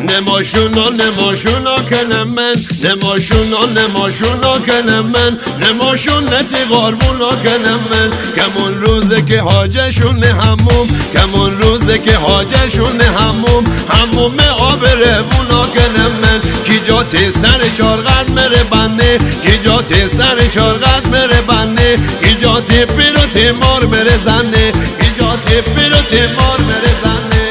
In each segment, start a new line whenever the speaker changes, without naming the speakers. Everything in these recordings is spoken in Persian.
نماشونا کلمن نماشونا کلمن نماشون نتی غاربونا کلمن کمون روزه که حاجشون هموم کمون روزه که حاجشون هموم آب روونا کلمن کی جاتی سر چارغت مره بنده کی جاتی سر چارغت مره بنده کی جاتی پیروتی مار مره زنده کی جاتی پیروتی مار مره زنده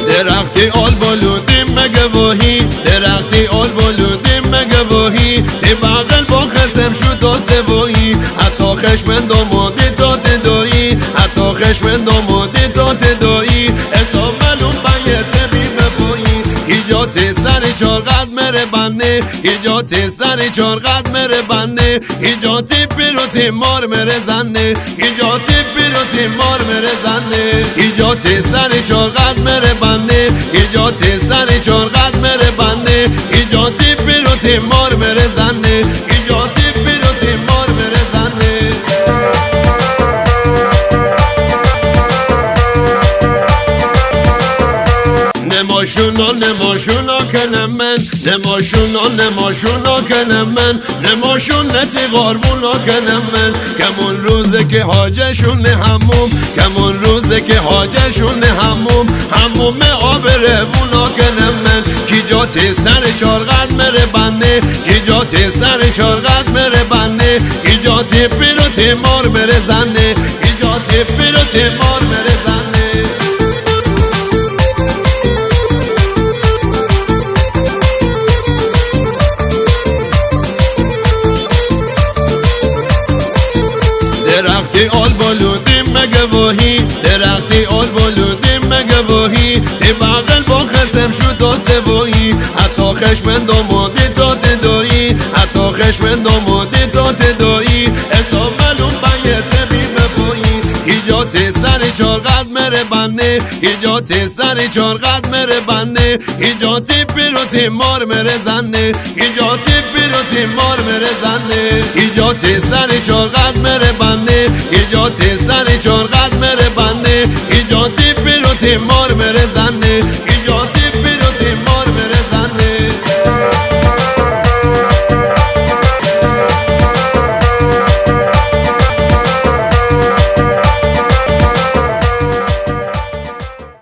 درختی آل بلودیم مگواهی درختی آل بلودیم مگواهی تی بغل با خسم شد و سوایی حتی خشمن دامادی تا تدایی حتی خشمن دامادی تا تدایی حساب ملوم بیت بی بپایی ایجاتی سر چارغت مره بنده ایجاتی سر چارغت مره بنده ایجاتی پیروتی مار مره زنده ایجاتی پیروتی مار مره زنده ایجاتی سر چارغت مره بنده ایجاتی سر چارغت مره بنده ایجاتی پیروتی مار مره زنده ایجاتی پیروتی مار مره زنده نماشونا کلمن نماشونا کلمن نماشون نتی غاربونا کلمن کمون روزه که حاجشون هموم کمون روزه که حاجشون هموم آب روونا کلمن کی جاتی سر چارغت مره بنده کی جاتی سر چارغت مره بنده کی جاتی پیروتی مار مره زنده کی جاتی پیروتی مار مره زنده درختی آل بلودیم مگواهی درختی آل بلودیم مگواهی تی بغل با خسم شد و سوایی حتی خشمن دامادی تا تدایی حتی خشمن دامادی تا تدایی حساب ملوم بیت بی بپایی ایجاتی سر چارغت مره بنده ایجاتی سر چارغت مره بنده ایجاتی پیروتی مار مره زنده ایجاتی پیروتی مار مره زنده ایجاتی سر چارغت مره بنده ایجاتی سر چارغت مره بنده ایجاتی پیروتی مار مره زنده